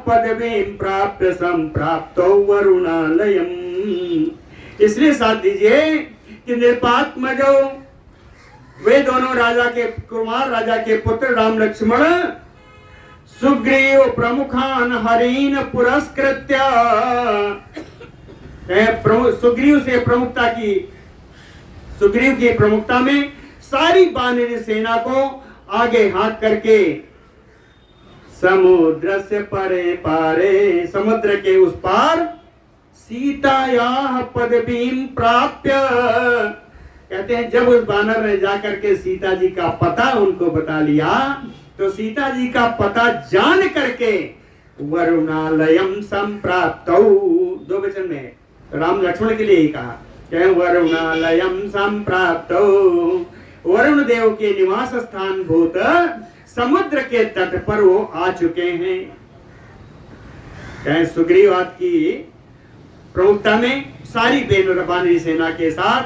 पदवीं प्राप्य संप्राप्तो वरुणालयम। इसलिए साथ दीजिए कि नृपात्मजौ वे दोनों राजा के कुमार, राजा के पुत्र राम लक्ष्मण सुग्रीव प्रमुखान हरीन पुरस्कृत्य, सुग्रीव से प्रमुखता की, सुग्रीव की प्रमुखता में सारी वानरी सेना को आगे हाथ करके समुद्र से परे पारे, समुद्र के उस पार सीताया पदवीं प्राप्य, कहते हैं जब उस बानर ने जाकर के सीता जी का पता उनको बता लिया, तो सीता जी का पता जान करके वरुणालयम संप्राप्तौ, दो वचन में है, राम लक्ष्मण के लिए ही कहा कि वरुणालयम संप्राप्तौ, वरुण देव के निवास स्थान भूत समुद्र के तट पर वो आ चुके हैं। कहें सुग्रीव की प्रमुखता में सारी वानरी सेना के साथ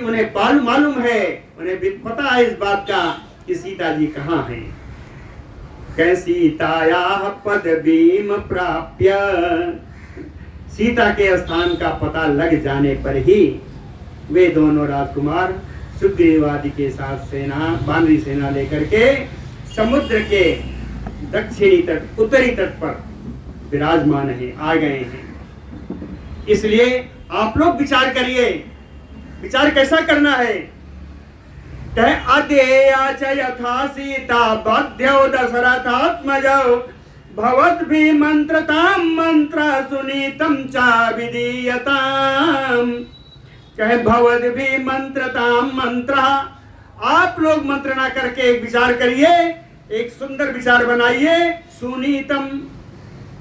उन्हें मालूम है, उन्हें भी पता है इस बात का कि सीता जी कहाँ हैं। कह सीताया पदवीं प्राप्य, सीता के स्थान का पता लग जाने पर ही वे दोनों राजकुमार सुग्रीव आदि के साथ सेना, वानरी सेना लेकर के समुद्र के दक्षिणी तट, उत्तरी तट पर विराजमान है, आ गए हैं। इसलिए आप लोग विचार करिए, विचार कैसा करना है? कह अदेया च यथा सीता बध्यौ दशरथात्मजौ भवद्भिः मंत्रतां मंत्र सुनीतं च विधीयताम्। कहे भवद्भिः मंत्रतां मंत्र, आप लोग मंत्रणा करके एक विचार करिए, एक सुंदर विचार बनाइए, सुनीतम,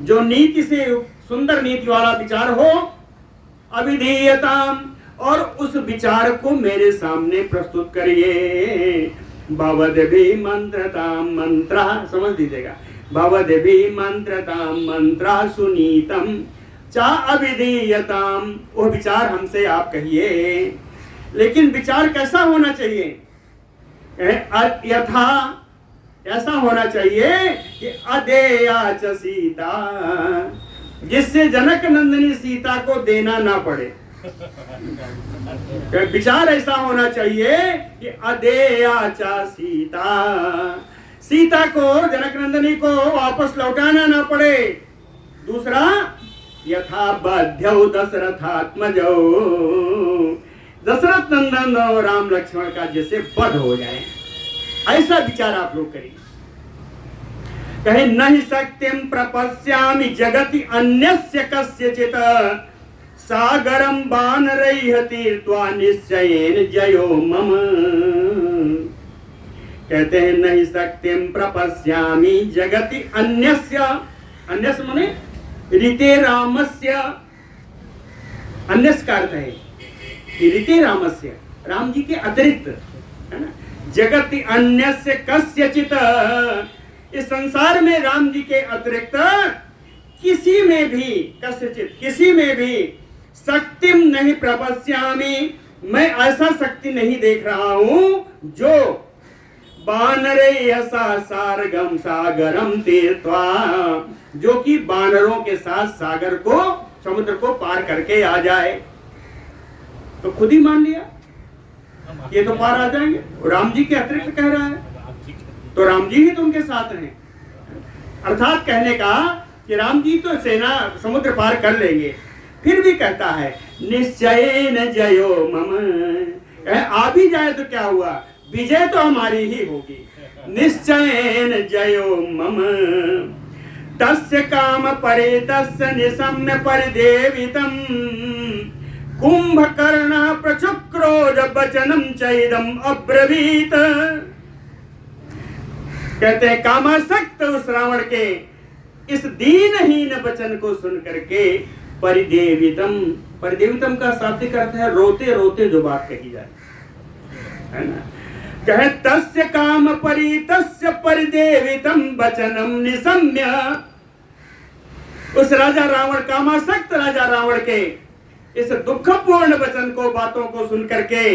जो नीति से सुंदर नीति वाला विचार हो, अविधीयताम, और उस विचार को मेरे सामने प्रस्तुत करिए। भवद्भिः मंत्रतां मंत्र, समझ दीजिएगा, भवद्भिः मंत्रतां मंत्र सुनीतम चा अविधीयताम, वो विचार हमसे आप कहिए। लेकिन विचार कैसा होना चाहिए? यथा, ऐसा होना चाहिए कि अदेया च सीता, जिससे जनक नंदिनी सीता को देना ना पड़े। विचार ऐसा होना चाहिए कि अदेया च सीता, सीता को, जनक नंदिनी को वापस लौटाना ना पड़े। दूसरा, यथा बध्यौ दशरथात्मजौ, दशरथ नंदन और राम लक्ष्मण का जैसे वध हो जाए, ऐसा विचार आप लोग करिए। कहे नहीं शक्तिम प्रपश्यामि जगति अन्यस्य कस्यचित् सागरम वानरैः तीर्त्वा निश्चयेन जयो मम। कहते हैं नहीं शक्तिम प्रपश्यामि जगति अन्यस्य, अन्यस्य माने ऋते रामस्य, अन्यस्य का अर्थ है ऋते रामस्य, राम जी के अतिरिक्त, है ना। जगति अन्यस्य कस्यचित्, इस संसार में राम जी के अतिरिक्त किसी में भी, कस्यचित् किसी में भी, शक्तिम नहीं प्रपश्यामि, मैं ऐसा शक्ति नहीं देख रहा हूं जो वानरैः सारगम सागरम तीर्त्वा, जो कि वानरों के साथ सागर को, समुद्र को पार करके आ जाए। तो खुद ही मान लिया ये तो पार आ जाएंगे, राम जी के अतिरिक्त कह रहा है, तो राम जी ही तो उनके साथ हैं। अर्थात कहने का कि राम जी तो सेना समुद्र पार कर लेंगे, फिर भी कहता है निश्चयेन जयो मम, आ भी जाए तो क्या हुआ, विजय तो हमारी ही होगी। निश्चयेन जयो मम तस्य काम परितस्य निशम्य परिदेवितम् कुंभकर्ण प्रचुक्रोध वचनम चैदम अब्रवीत। कहते हैं कामासक्त उस रावण के इस दीनहीन वचन को सुन करके परिदेवितम, परिदेवितम का शाब्दिक अर्थ है रोते रोते जो बात कही जाए, है ना। कहे तस्य काम परितस्य परिदेवितम वचनम निशम्य, उस राजा रावण, कामासक्त राजा रावण के इस दुखपूर्ण वचन को, बातों को सुन करके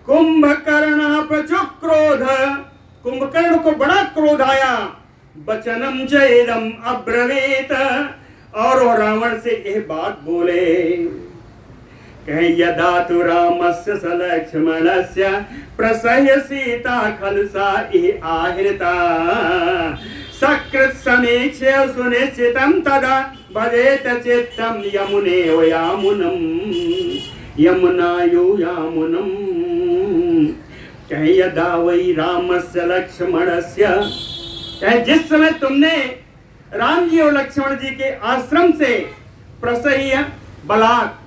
कुंभकर्ण प्रचुर क्रोध, कुंभकर्ण को बड़ा क्रोध आया। वचनम चेदम अब्रवीत, और वो रावण से यह बात बोले, कहे यदा तु रामस्य स लक्ष्मणस्य प्रसह्य सीता खलसा आहृता सकृत् समीक्ष्य सुनिश्चितं तदा भजेत चित्तं यमुनेव यामुनम् यमुनायो यामुनम्। कहे यदा वै रामस्य लक्ष्मणस्य, कहे जिस समय तुमने राम जी और लक्ष्मण जी के आश्रम से प्रसह्य बलात्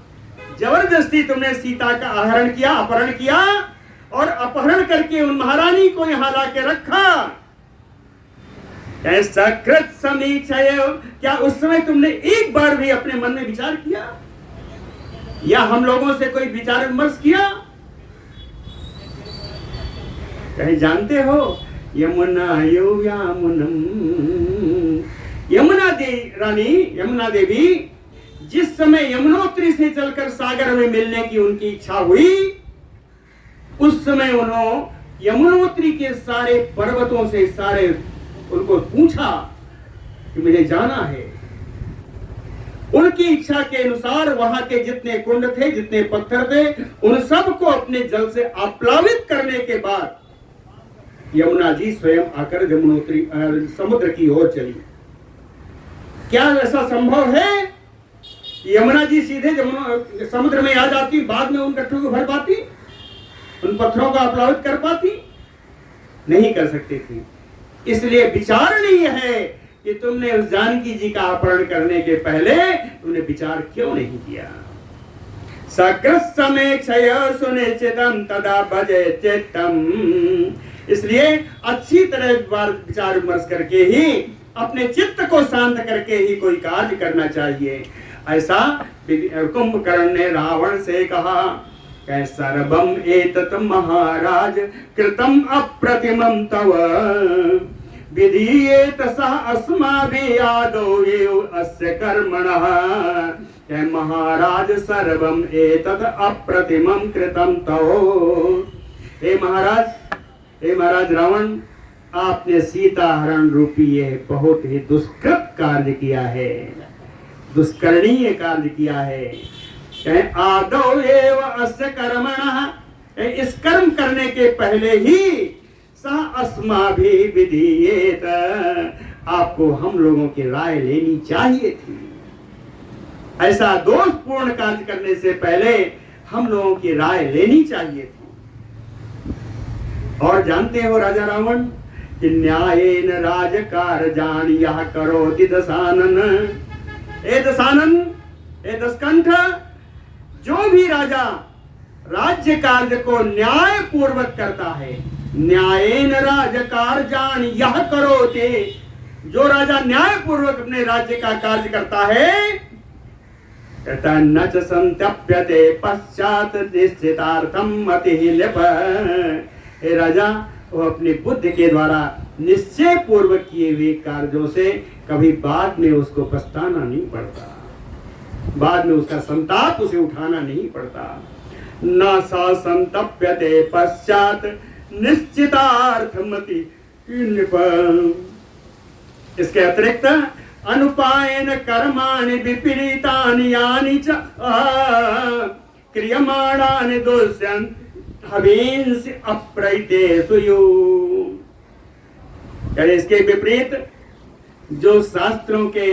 जबरदस्ती तुमने सीता का आहरण किया, अपहरण किया, और अपहरण करके उन महारानी को यहां लाके रखा। सकृत समीक्षय, क्या उस समय तुमने एक बार भी अपने मन में विचार किया, या हम लोगों से कोई विचार विमर्श किया? कहीं जानते हो यमुना यो यामुनम, यमुना रानी यमुना देवी जिस समय यमुनोत्री से चलकर सागर में मिलने की उनकी इच्छा हुई, उस समय उन्होंने यमुनोत्री के सारे पर्वतों से सारे उनको पूछा कि मुझे जाना है। उनकी इच्छा के अनुसार वहां के जितने कुंड थे, जितने पत्थर थे, उन सबको अपने जल से आप्लावित करने के बाद यमुना जी स्वयं आकर यमुनोत्री समुद्र की ओर चली। क्या ऐसा संभव है? यमुना जी सीधे समुद्र में आ जाती, बाद में उन गट्ठों को भर पाती, उन पत्थरों को अपलावित कर पाती? नहीं कर सकती थी। इसलिए विचारणीय है कि तुमने उस जानकी जी का अपहरण करने के पहले तुमने विचार क्यों नहीं किया। सकृत समीक्षय सुनिश्चितम तदा भजे चित्तम, इसलिए अच्छी तरह विचार विमर्श करके ही, अपने चित्त को शांत करके ही कोई कार्य करना चाहिए। ऐसा कुंभकर्ण ने रावण से कहा। सर्वम एतत् महाराज कृतम अप्रतिमं तव विधीयेत सः अस्माभिः आदौ एव अस्य कर्मणः। महाराज सर्वम एतत् अप्रतिमं कृतम तव, हे महाराज रावण, आपने सीता हरण रूपी यह बहुत ही दुष्कृत कार्य किया है, दुष्करणीय कार्य किया है। आदौ एव अस्य कर्मणः, इस कर्म करने के पहले ही सः अस्माभिः विधीयेत, आपको हम लोगों की राय लेनी चाहिए थी। ऐसा दोषपूर्ण कार्य करने से पहले हम लोगों की राय लेनी चाहिए थी। और जानते हो राजा रावण कि न्यायेन राजकारजान यः करोति दशानन, ए दशानन, ए दशकंठ, जो भी राजा राज्य कार्य को न्याय पूर्वक करता है, न्यायेन राजकारजान यः करोति, जो राजा न्याय पूर्वक अपने राज्य का कार्य करता है, न च संत्यप्यते पश्चात निश्चितार्थम मतिः लिप, हे राजा, वो अपनी बुद्धि के द्वारा निश्चय पूर्वक किए हुए कार्यों से कभी बाद में उसको पछताना नहीं पड़ता, बाद में उसका संताप उसे उठाना नहीं पड़ता। न सा संतप्यते पश्चात निश्चितार्थमति लिप। इसके अतिरिक्त अनुपायन कर्माणि विपरीतानि यानि च क्रियमाणानि दोष्यन् हवींस अप्रैतेषु यु। इसके विपरीत जो शास्त्रों के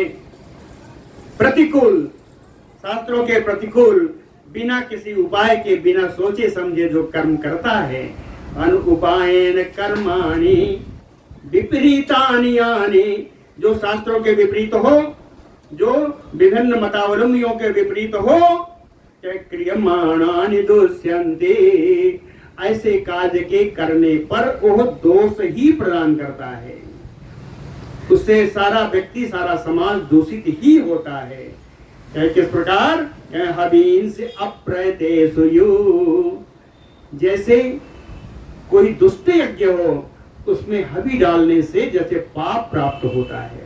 प्रतिकूल बिना किसी उपाय के, बिना सोचे समझे जो कर्म करता है, अनुपायन कर्माणि विपरीतानि यानि, जो शास्त्रों के विपरीत हो, जो विभिन्न मतावलंबियों के विपरीत हो, क्रियमाणानि दोष्यन्ते, ऐसे कार्य के करने पर वह दोष ही प्रदान करता है, उससे सारा व्यक्ति, सारा समाज दूषित ही होता है। किस प्रकार? हवींस अप्रैतेषु यु, जैसे कोई दुष्ट यज्ञ हो, उसमें हवी डालने से जैसे पाप प्राप्त होता है।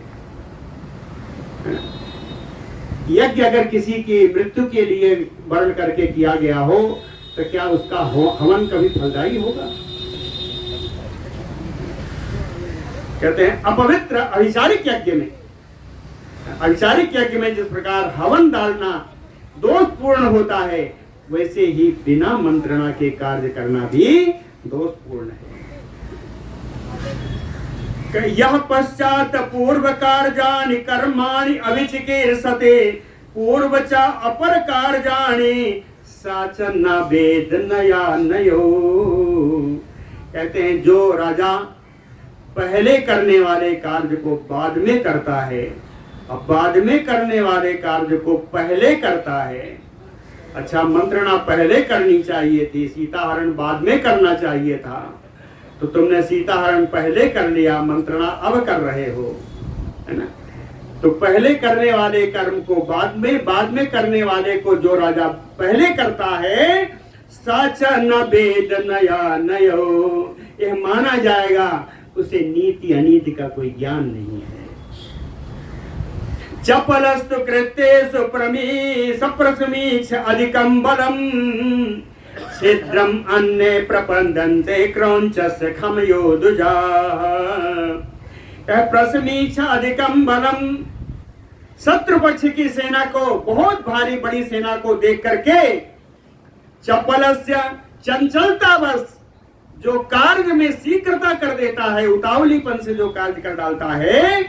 यज्ञ अगर किसी की मृत्यु के लिए वर्ण करके किया गया हो तो क्या उसका हवन कभी फलदायी होगा? कहते हैं अपवित्र अभिचारिक यज्ञ में, अभिचारिक यज्ञ में जिस प्रकार हवन डालना दोषपूर्ण होता है, वैसे ही बिना मंत्रणा के कार्य करना भी दोषपूर्ण है। यह पश्चात पूर्व कार्याणि कर्माणि अविचिकीर्षते पूर्व च अपर कार्याणि साच न वेद नया नयो। कहते हैं जो राजा पहले करने वाले कार्य को बाद में करता है, अब बाद में करने वाले कार्य को पहले करता है। अच्छा, मंत्रणा पहले करनी चाहिए थी, सीताहरण बाद में करना चाहिए था, तो तुमने सीताहरण पहले कर लिया, मंत्रणा अब कर रहे हो, है ना? तो पहले करने वाले कर्म को बाद में करने वाले को जो राजा पहले करता है, साचा न वेद नया नयो, यह माना जाएगा उसे नीति अनीति का कोई ज्ञान नहीं है। चपलस्तु कृत्येषु सप्रसमीक्ष अधिकं बलम् शीघ्रम अन्ये प्रपंदन्ते क्रौंचस्य खमयो दुजाः। प्रसमीक्ष अधिकम बलम, शत्रु पक्ष की सेना को, बहुत भारी बड़ी सेना को देख करके, चपलस्य चंचलता बस जो कार्य में शीघ्रता कर देता है, उतावलीपन से जो कार्य कर डालता है,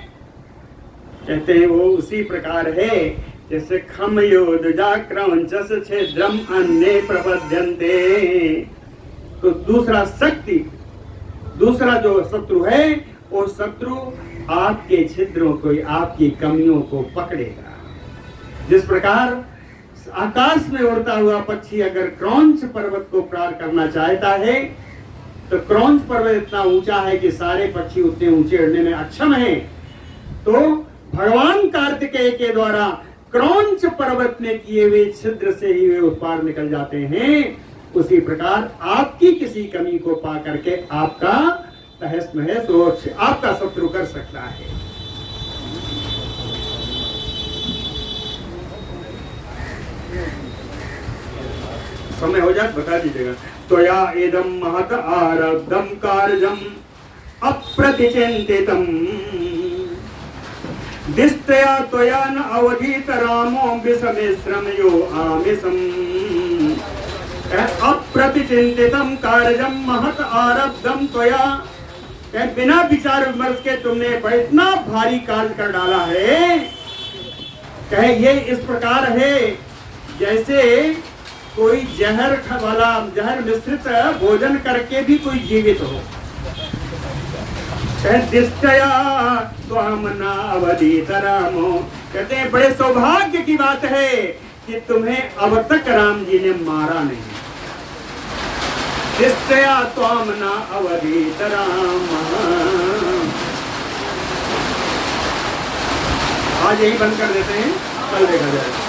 कहते हैं वो उसी प्रकार है जैसे खमयोदजा क्रौंचस छिद्रम अन्ये प्रपद्यन्ते। तो दूसरा जो शत्रु है, वो शत्रु आपके छिद्रों को, आपकी कमियों को पकड़ेगा। जिस प्रकार आकाश में उड़ता हुआ पक्षी अगर क्रौंच पर्वत को पार करना चाहता है, तो क्रौंच पर्वत इतना ऊंचा है कि सारे पक्षी उतने ऊंचे उड़ने में अक्षम हैं, तो भगवान कार्तिकेय के द्वारा क्रौंच पर्वत में किए हुए छिद्र से ही वे उस पार निकल जाते हैं। उसी प्रकार आपकी किसी कमी को पा करके आपका तहस नहस आपका शत्रु कर सकता है। समय हो जाए बता दीजिएगा। त्वया इदं महत आरब्धं कार्यम् अप्रतिचिन्तितं दिष्टया त्वया न अवधीत रामो विषमिश्रमयो आमिषम्। अप्रतिचिन्तितं कार्यम् महत आरब्धं त्वया, बिना विचार विमर्श के तुमने इतना भारी कार्य कर डाला है। कहे ये इस प्रकार है जैसे कोई जहर मिश्रित भोजन करके भी कोई जीवित हो। दिष्टया त्वं न अवधीत रामो, कहते हैं बड़े सौभाग्य की बात है कि तुम्हें अब तक राम जी ने मारा नहीं। दिष्टया त्वं न अवधीत राम। आज यही बंद कर देते हैं, कल देखा जाएगा।